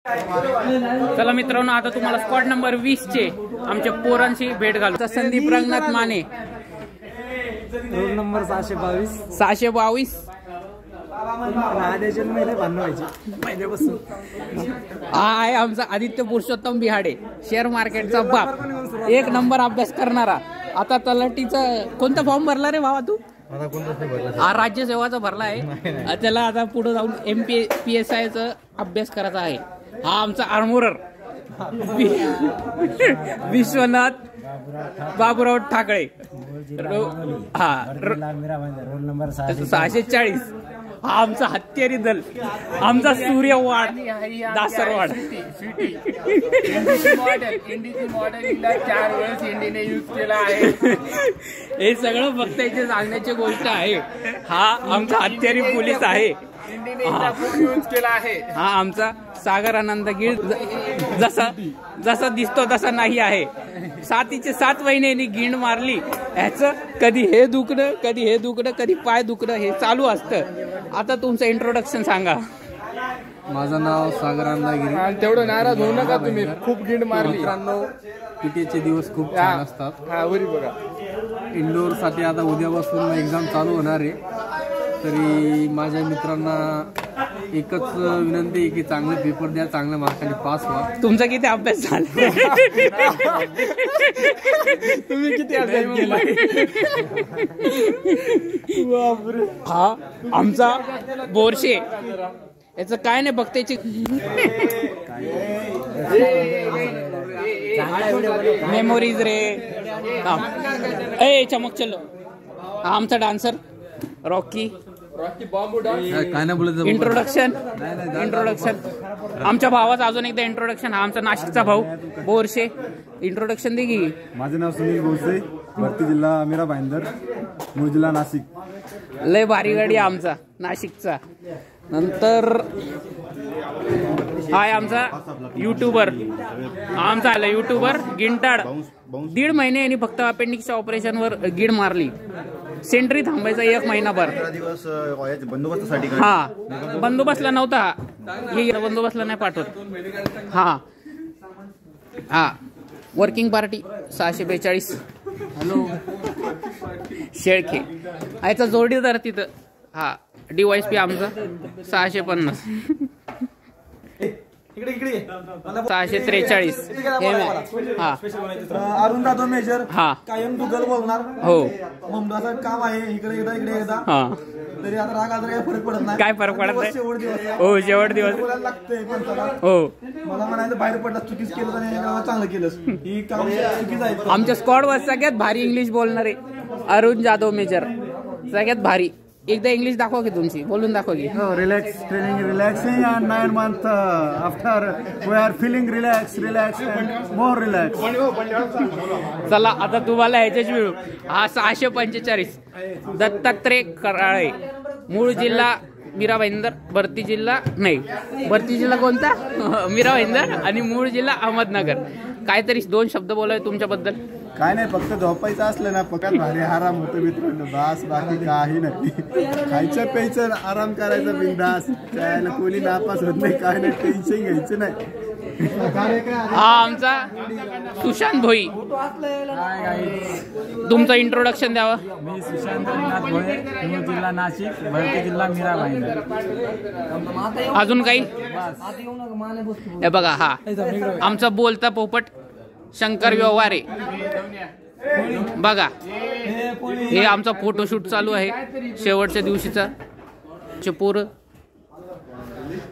चला मित्रांनो, आता तुम्हाला स्क्वॉड नंबर 20 चे आमच्या पोरांची भेट घालू. Sandeep Ranganath Mane, roll number 622. 622. हा आहे आमचा आदित्य पुरुषोत्तम बिहाडे, शेअर मार्केटचा बाप, एक नंबर अभ्यास करणारा. आता तलाठीचा कोणता फॉर्म भरला रे भावा तू? हा राज्यसेवाचा भरला आहे. त्याला आता पुढे जाऊन MPSI चा अभ्यास करायचा आहे. हा आमचा आर्मोरर विश्वनाथ बाबूराव ठाकळे. हा रोल नंबर 640. हा आमचा हत्यारी दल, आमचा सूर्यवाड दासरवाड. हे सगळं फक्त इथे सांगण्याची गोष्ट आहे. हा आमचा हत्यारी पोलीस आहे. हा आमचा सागर आनंद गिळ जसा दिसतो तसा नाही आहे. 7 महिन्यांनी गिंड मारली. ह्याचं कधी हे दुखणं, कधी हे दुखणं, कधी पाय दुखणं, हे चालू असतं. आता तुमचं इंट्रोडक्शन सांगा. माझं नाव सागर आनंद. तेवढं नाराज होऊ नका तुम्ही, खूप गिंड मारली. मित्रांनो, PTचे दिवस खूप छान असतात. बघा, इंडोर साठी आता उद्यापासून एक्झाम चालू होणार आहे. तरी माझ्या मित्रांना एकच विनंती आहे की चांगले पेपर द्या, चांगल्या मार्काने पास व्हा. तुमचा किती अभ्यास झाला? तुम्ही किती अभ्यास केला? हा आमचा बोरशे. याचं काय नाही, बघतायची मेमोरीज रे. ए चमक चलो. हा आमचा डान्सर रॉकी. काय नाही बोलत. इंट्रोडक्शन आमच्या भावाचा अजून एकदा इंट्रोडक्शन. हा आमचा नाशिकचा भाऊ बोरशे. इंट्रोडक्शन दे की. माझे नाव सुनील बोरसे, भरती जिल्हा अमिरा भाईंदर, मूळ जिल्हा नाशिक. लय भारी गाडी आमचा नाशिकचा. नंतर हाय आमचा युट्यूबर. आमचा आला युट्यूबर गिंटाड. 1.5 महिने यांनी फक्त अपेंडिक्सच्या ऑपरेशन वर गिड मारली. सेंट्री थांबायचा 1 महिनाभर. बंदोबस्तासाठी. हा बंदोबस्तला नव्हता, हे बंदोबस्तला नाही पाठवत. हा वर्किंग पार्टी 642. हॅलो शेळके. याचा जोडीदार तिथं. हा DYSP आमचा 650. 643. हा अरुण जाधव मेजर. हा कायम गुगल बोलणार. हो ममदाचं काम आहे. इकडे एकदा हा. तरी आता राग आला काय फरक पडत नाही. काय फरक पडत नाही. शेवट दिवस. हो शेवट दिवस बोलायला लागतंय माणसाला. हो. मला म्हणायचं बाहेर पडला चुकीच केलं आणि चांगलं केलंस. ही काम चुकीच आहे. आमच्या स्क्वॉडवर सगळ्यात भारी इंग्लिश बोलणारे अरुण जाधव मेजर. सगळ्यात भारी. एकदा इंग्लिश दाखवा की तुमची, बोलून दाखवा की. Relax training, relaxing and 9 months after we are feeling relax and more relax. चला आता तुम्हाला ह्याच्याच मिळू. हा 645. दत्तात्रय कराळे, मूळ जिल्हा मीरा भाईंदर, भरती जिल्हा नाही, भरती जिल्हा कोणता? मीरा भाईंदर. आणि मूळ जिल्हा अहमदनगर. काहीतरी 2 शब्द बोलाय तुमच्याबद्दल. काय नाही, फक्त झोपायचं असलं ना फक्त भारी आराम होतो मित्रांनो. बास बाकी काही नाही. खायचं प्यायचं आराम करायचं बिंदास. त्याला कोणी नापास होत नाही, काय नाही, टेन्शन घ्यायचं नाही. हा आमचा सुशांत भोई. तुमचं इंट्रोडक्शन द्यावा. मी सुशांत रंगनाथ भोये, मूळ जिल्हा नाशिक, भरती जिल्हा मीरा भाईंदर. अजून काही? हे बघा, हा आमचा बोलता पोपट शंकर व्यवहारे. बघा हे आमचा फोटोशूट चालू आहे शेवटच्या दिवशीचा. पोरं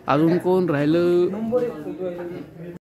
अजून कोण राहिलं?